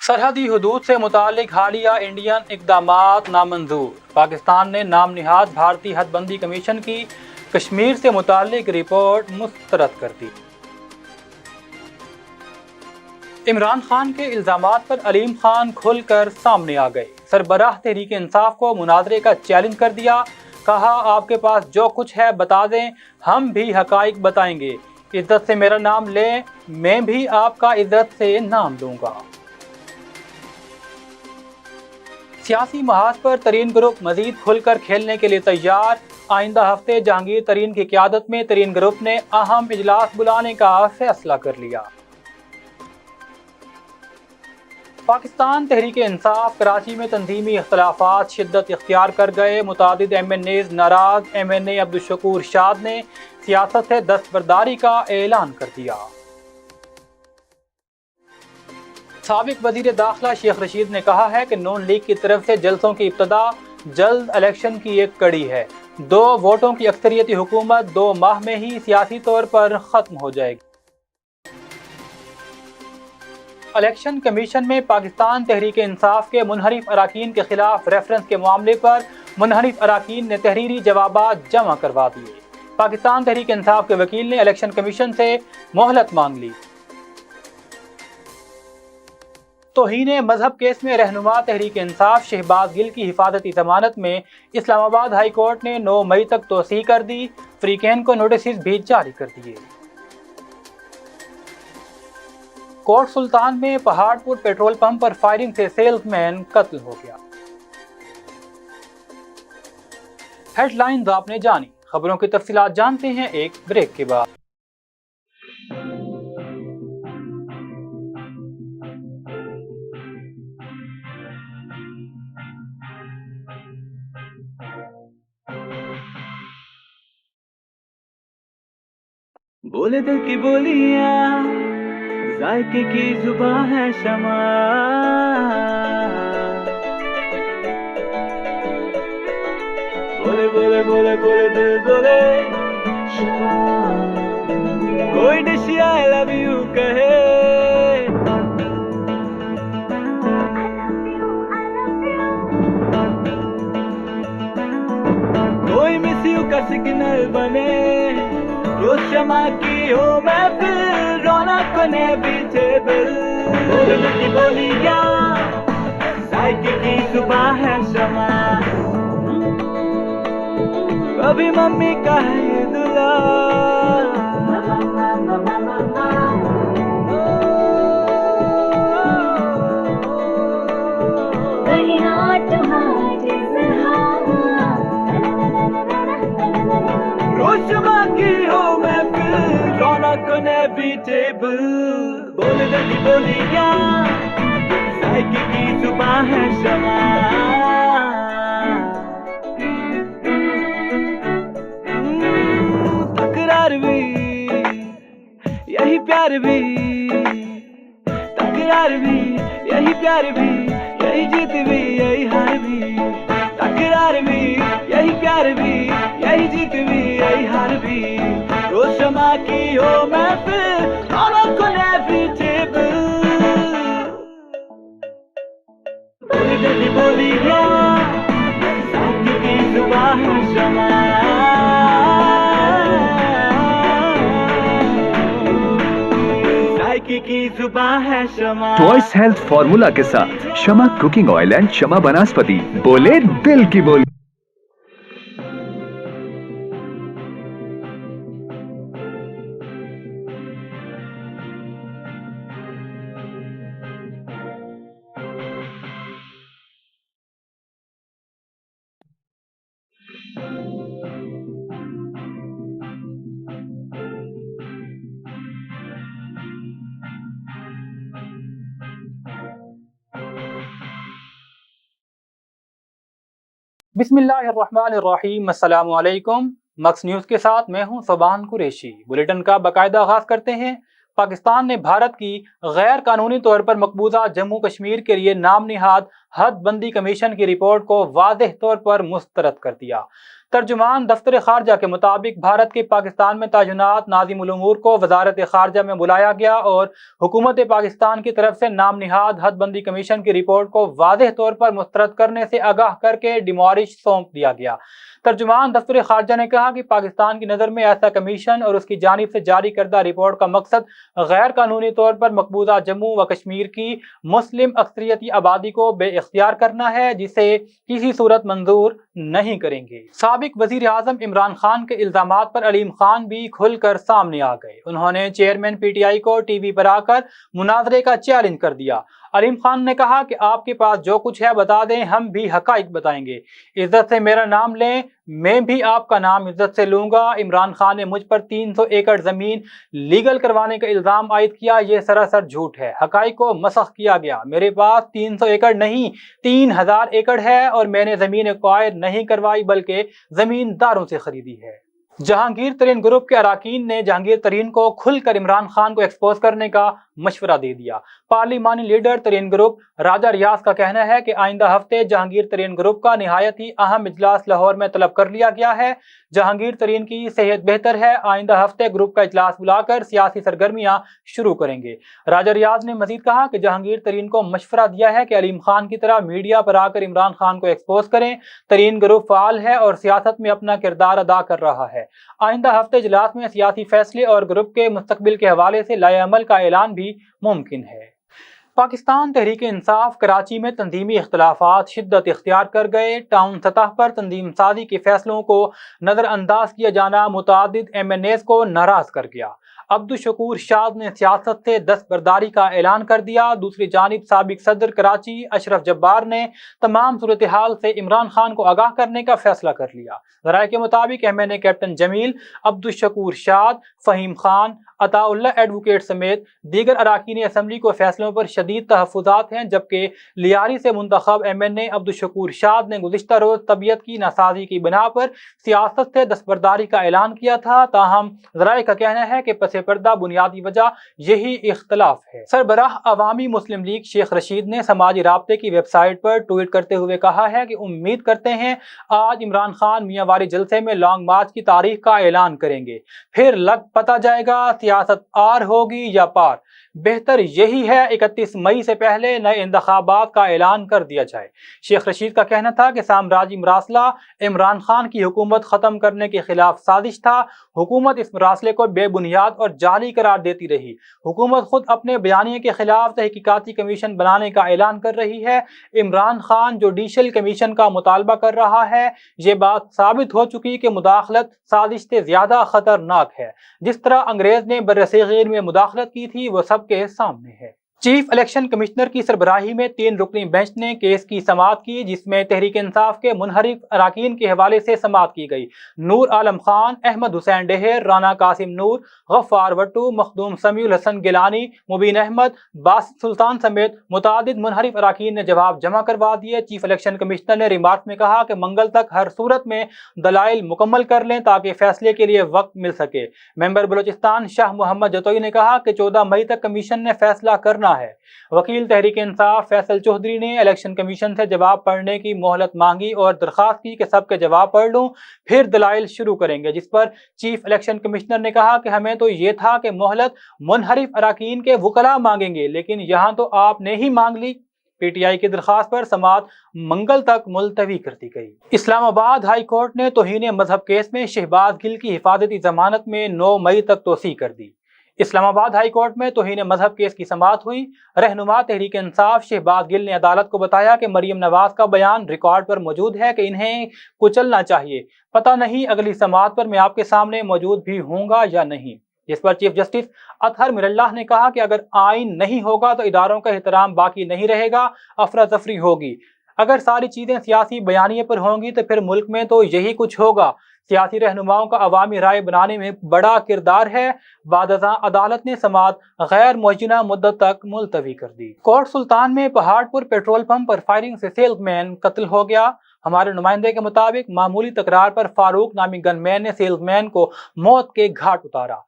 सरहदी हुदूद से मुतालिक हालिया इंडियन इक़दामात नामंजूर। पाकिस्तान ने नाम निहाद भारतीय हदबंदी कमीशन की कश्मीर से मुतालिक रिपोर्ट मुस्तरद कर दी। इमरान खान के इल्ज़ामात पर अलीम खान खुलकर सामने आ गए। सरबराह तहरीक इंसाफ को मुनाजरे का चैलेंज कर दिया। कहा, आपके पास जो कुछ है बता दें, हम भी हकाइक बताएंगे। इज्जत से मेरा नाम लें, मैं भी आपका इज्जत से नाम लूँगा। सियासी महाज पर तरीन ग्रुप मजीद खुलकर खेलने के लिए तैयार। आइंदा हफ्ते जहांगीर तरीन की क़यादत में तरीन ग्रुप ने अहम इजलास बुलाने का फैसला कर लिया। पाकिस्तान तहरीक इंसाफ कराची में तंजीमी इख्तलाफात शिद्दत इख्तियार कर गए। मुतादिद MNAs नाराज। MNA अब्दुल शकूर शाद ने सियासत से दस्तबरदारी का ऐलान कर दिया। साबिक वजीर दाखिला शेख रशीद ने कहा है कि नून लीग की तरफ से जलसों की इब्तदा जल्द इलेक्शन की एक कड़ी है। 2 वोटों की अक्सरियती हुकूमत 2 माह में ही सियासी तौर पर खत्म हो जाएगी। इलेक्शन कमीशन में पाकिस्तान तहरीक इंसाफ के मुनहरिफ अराकीन के खिलाफ रेफरेंस के मामले पर मुनहरिफ अराकीन ने तहरीरी जवाबात जमा करवा दिए। पाकिस्तान तहरीक इंसाफ के वकील ने इलेक्शन कमीशन से मोहलत मांग ली। तौहीन मजहब केस में रहनुमा तहरीक इंसाफ शहबाज गिल की हिफाजती जमानत में इस्लामाबाद हाई कोर्ट ने 9 मई तक तोसी कर दी। फ्रीकैन को नोटिस भी जारी कर दिए। कोट सुल्तान में पहाड़पुर पेट्रोल पंप पर फायरिंग से सेल्समैन कत्ल हो गया। हेडलाइंस आपने जानी। खबरों की तफसीलात जानते हैं एक ब्रेक के बाद। बोले दिल की बोलियां, जायके की जुबां है शमा। बोले बोले बोले बोले दिल बोले शमा। कोई डिश आई लव यू कहे, कोई मिस यू का सिग्नल बने। रोज शमा की हो महफिल, रौनक ने पीछे बिल। बोलने की बोलियां, जायके की जुबां है शमा। कभी मम्मी का है ये दुला, रोज शमा की हो महफिल, रौनक ने पीछे बिल। बोलने की बोलियां, जायके की जुबां है शमा। तकरार भी यही प्यार भी, तकरार भी यही प्यार भी, यही जीत भी यही हार भी। तकरार भी यही प्यार भी, यही जीत भी यही हार भी। रोज शमा की हो महफिल, रौनक ने पीछे बिल। बोली दिल बोलियां, जायके की जुबां है शमा। जायके की जुबां है शमा। ट्वाइस हेल्थ फॉर्मूला के साथ शमा कुकिंग ऑयल एंड शमा वनस्पति। बोले दिल की बोली। बिस्मिल्लाहिर्रहमानिर्रहीम। अस्सलामु अलैकुम। मक्स न्यूज़ के साथ मैं हूं सुबान कुरैशी। बुलेटिन का बाकायदा आगाज करते हैं। पाकिस्तान ने भारत की गैर कानूनी तौर पर मकबूजा जम्मू कश्मीर के लिए नाम निहाद हदबंदी कमीशन की रिपोर्ट को वाज़ेह तौर पर मुस्तरद कर दिया। तर्जुमान दफ्तर खारजा के मुताबिक भारत के पाकिस्तान में तायुनात नाज़िम उल उमूर को वजारत खारजा में बुलाया गया और हुकूमत पाकिस्तान की तरफ से नाम निहाद हदबंदी कमीशन की रिपोर्ट को वाज़ेह तौर पर मुस्तरद करने से आगाह करके डिमॉलिश सौंप दिया गया। तर्जुमान दफ्तर खारजा ने कहा कि पाकिस्तान की नज़र में ऐसा कमीशन और उसकी जानिब से जारी करदा रिपोर्ट का मकसद गैर कानूनी तौर पर मकबूजा जम्मू व कश्मीर की मुस्लिम अक्सरियती आबादी को बेइख्तियार करना है, जिसे किसी सूरत मंजूर नहीं करेंगे। साबिक वजीर आजम इमरान खान के इल्जामात पर अलीम खान भी खुलकर सामने आ गए। उन्होंने चेयरमैन PTI को टीवी पर आकर मुनाजरे का चैलेंज कर दिया। अलीम खान ने कहा कि आपके पास जो कुछ है बता दें, हम भी हकाइक बताएंगे। इज्जत से मेरा नाम लें, मैं भी आपका नाम इज्जत से लूंगा। इमरान खान ने मुझ पर 300 एकड़ जमीन लीगल करवाने का इल्जाम आयद किया। ये सरासर झूठ है। हकाइक को मसख किया गया। मेरे पास 300 एकड़ नहीं 3000 एकड़ है और मैंने जमीन एक्वायर नहीं करवाई बल्कि जमींदारों से खरीदी है। जहांगीर तरीन ग्रुप के अराकीन ने जहांगीर तरीन को खुलकर इमरान खान को एक्सपोज करने का मशवरा दे दिया। पार्लिमानी लीडर तरीन ग्रुप राजा रियाज का कहना है कि आइंदा हफ्ते जहांगीर तरीन ग्रुप का निहायत ही अहम इजलास लाहौर में तलब कर लिया गया है। जहांगीर तरीन की सेहत बेहतर है। आइंदा हफ्ते ग्रुप का इजलास बुलाकर सियासी सरगर्मियां शुरू करेंगे। राजा रियाज ने मजीद कहा कि जहांगीर तरीन को मशवरा दिया है कि अलीम खान की तरह मीडिया पर आकर इमरान खान को एक्सपोज करें। तरीन ग्रुप फाल है और सियासत में अपना किरदार अदा कर रहा है। आइंदा हफ्ते इजलास में सियासी फैसले और ग्रुप के मुस्तकबिल के हवाले से लाए अमल का ऐलान भी मुमकिन है। पाकिस्तान तहरीक इंसाफ कराची में तंजीमी इख्तलाफात शिद्दत इख्तियार कर गए। टाउन सतह पर तंजीम साजी के फैसलों को नज़रअंदाज किया जाना मुतादिद MNAs को नाराज कर गया। अब्दुल शकूर शाद ने सियासत से दस्तबरदारी का ऐलान कर दिया। दूसरी जानिब साबिक सदर कराची अशरफ जब्बार ने तमाम सूरत हाल से इमरान खान को आगाह करने का फैसला कर लिया। ज़राए के मुताबिक MNA कैप्टन जमील, अब्दुल शकूर शाद, फ़हीम खान, अताउल्लाह एडवोकेट समेत दीगर अराकीन असम्बली को फैसलों पर शदीद तहफ़्फ़ुज़ात हैं, जबकि लियारी से मुंतखब MNA अब्दुल शकूर शाद ने गुज़िश्ता रोज़ तबीयत की नासाजी की बिना पर सियासत से दस्तबरदारी का ऐलान किया था। ताहम ज़राए का कहना है कि पसे पर्दा बुनियादी वजह यही इख्तलाफ है। सरबराह अवामी मुस्लिम लीग शेख रशीद ने समाजी राब्ते की वेबसाइट पर ट्वीट करते हुए कहा है कि उम्मीद करते हैं आज इमरान खान मियांवारी जलसे में लॉन्ग मार्च की तारीख का ऐलान करेंगे, फिर लग पता जाएगा सियासत आर होगी या पार। बेहतर यही है 31 मई से पहले नए इंतखाबात का ऐलान कर दिया जाए। शेख रशीद का कहना था कि साम्राज्य मरासला इमरान खान की हुकूमत ख़त्म करने के खिलाफ साजिश था। हुकूमत इस मरासले को बेबुनियाद और जाली करार देती रही। हुकूमत खुद अपने बयानिए के खिलाफ तहकीकाती कमीशन बनाने का ऐलान कर रही है। इमरान खान जुडिशल कमीशन का मुतालबा कर रहा है। ये बात साबित हो चुकी कि मुदाखलत साजिश से ज्यादा खतरनाक है। जिस तरह अंग्रेज ने बर्रसग़ीर में मुदाखलत की थी वो सबके सामने है। चीफ इलेक्शन कमिश्नर की सरबराही में 3 रुकनी बेंच ने केस की समाअत की, जिसमें तहरीक इंसाफ के मुनहरिफ अराकीन के हवाले से समाअत की गई। नूर आलम खान, अहमद हुसैन डेहर, राना कासिम नूर, गफ्फार वट्टू, मखदूम समीउल हसन गिलानी, मुबीन अहमद, बासित सुल्तान समेत मुतादिद मुनहरिफ अराकीन ने जवाब जमा करवा दिए। चीफ इलेक्शन कमिश्नर ने रिमार्क में कहा कि मंगल तक हर सूरत में दलाइल मुकम्मल कर लें ताकि फैसले के लिए वक्त मिल सके। मेंबर बलोचिस्तान शाह मोहम्मद जतोई ने कहा कि 14 मई तक कमीशन ने फैसला करना है। वकील तहरीक इंसाफ फैसल चौधरी ने इलेक्शन कमीशन से जवाब पढ़ने की मोहलत मांगी और दरखास्त की कि सबके जवाब पढ़ लूं फिर दलाइल शुरू करेंगे, जिस पर चीफ इलेक्शन कमिश्नर ने कहा कि हमें तो ये था कि मोहलत मुनहरिफ अराकीन के वकला मांगेंगे, लेकिन यहाँ तो आपने ही मांग ली। PTI की दरखास्त पर समाअत मंगल तक मुलतवी कर दी गई। इस्लामाबाद हाई कोर्ट ने तौहीन मजहब केस में शहबाज गिल की हिफाजती जमानत में 9 मई तक तोसी कर दी। इस्लामाबाद हाई कोर्ट में तौहीन मजहब केस की समाअत हुई। रहनुमा तहरीक इंसाफ शहबाज गिल ने अदालत को बताया कि मरियम नवाज का बयान रिकॉर्ड पर मौजूद है कि इन्हें कुचलना चाहिए। पता नहीं अगली समाअत पर मैं आपके सामने मौजूद भी होऊंगा या नहीं। जिस पर चीफ जस्टिस अतहर मिरल्लाह ने कहा कि अगर आइन नहीं होगा तो इदारों का एहतराम बाकी नहीं रहेगा, अफरा तफरी होगी। अगर सारी चीजें सियासी बयानिए पर होंगी तो फिर मुल्क में तो यही कुछ होगा। सियासी रहनुमाओं का अवामी राय बनाने में बड़ा किरदार है। बादशाह अदालत ने समाअत गैर मुअज्जला मुद्दत तक मुलतवी कर दी। कोट सुल्तान में पहाड़पुर पेट्रोल पंप पर फायरिंग से सेल्समैन कत्ल हो गया। हमारे नुमाइंदे के मुताबिक मामूली तकरार पर फारूक नामी गनमैन ने सेल्समैन को मौत के घाट उतारा।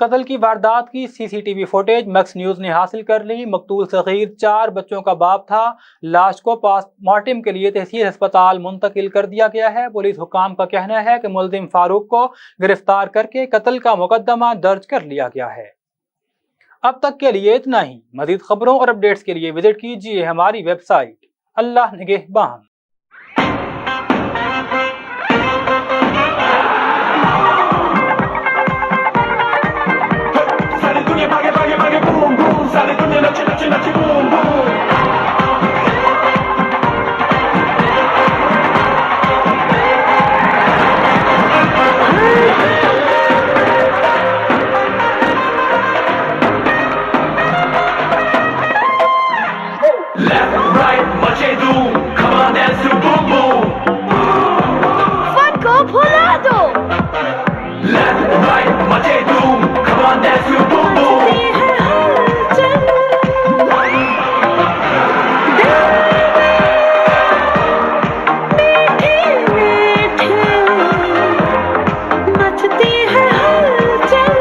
कत्ल की वारदात की सीसीटीवी फुटेज मैक्स न्यूज ने हासिल कर ली। मकतूल सगीर 4 बच्चों का बाप था। लाश को पोस्टमार्टम के लिए तहसील अस्पताल मुंतकिल कर दिया गया है। पुलिस हुकाम का कहना है कि मुलजिम फारूक को गिरफ्तार करके कत्ल का मुकदमा दर्ज कर लिया गया है। अब तक के लिए इतना ही। मजीद खबरों और अपडेट्स के लिए विजिट कीजिए हमारी वेबसाइट। अल्लाह निगहबान। सारी दुनिया भागे भागे भागे बूम बूम, सारी दुनिया नचे नचे नचे बूम बूम। Left, right, मचे धूम, come on dance to boom boom। Fun को भुला दो। Left, right, मचे धूम, come on dance to boom boom। मचती है हलचल,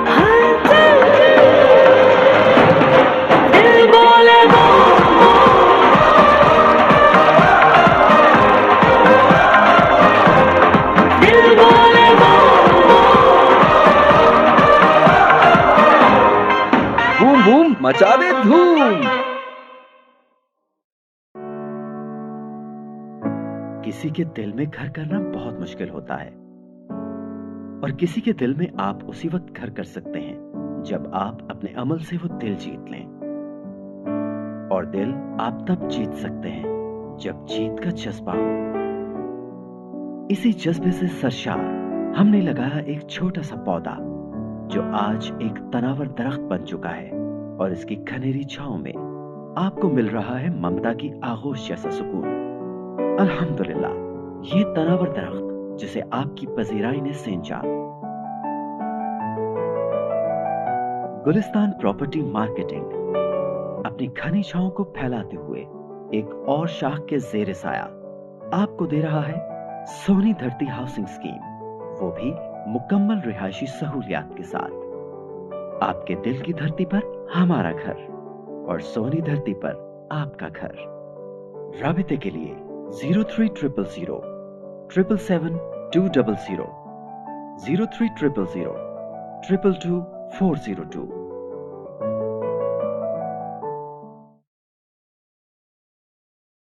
हलचल। दिल बोले दिल बोले बूम बूम मचा दे धूम। किसी के दिल में घर करना बहुत मुश्किल होता है, और किसी के दिल में आप उसी वक्त घर कर सकते हैं जब आप अपने अमल से वो दिल जीत लें। और दिल आप तब जीत सकते हैं जब जीत का जज्बा हो। इसी जज्बे से सरशार हमने लगाया एक छोटा सा पौधा जो आज एक तनावर दरख्त बन चुका है, और इसकी घनेरी छांव में आपको मिल रहा है ममता की आगोश जैसा सुकून। अल्हम्दुलिल्लाह, ये तनावर दरख्त जिसे आपकी पजीराई ने सेंचा। गुलिस्तान प्रॉपर्टी मार्केटिंग अपनी घनी छांव को फैलाते हुए एक और शाख के जेर साया आपको दे रहा है सोनी धरती हाउसिंग स्कीम, वो भी मुकम्मल रिहायशी सहूलियात के साथ। आपके दिल की धरती पर हमारा घर, और सोनी धरती पर आपका घर। राबिते के लिए 0300 777 200 0300 222 402।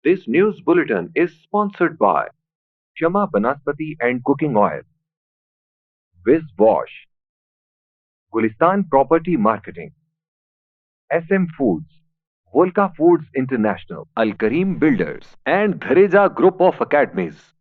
This news bulletin is sponsored by Shama Banaspati and Cooking Oil, Wiz Wash, Gulistan Property Marketing, SM Foods, Volca Foods International, Al Kareem Builders, and Dhareja Group of Academies.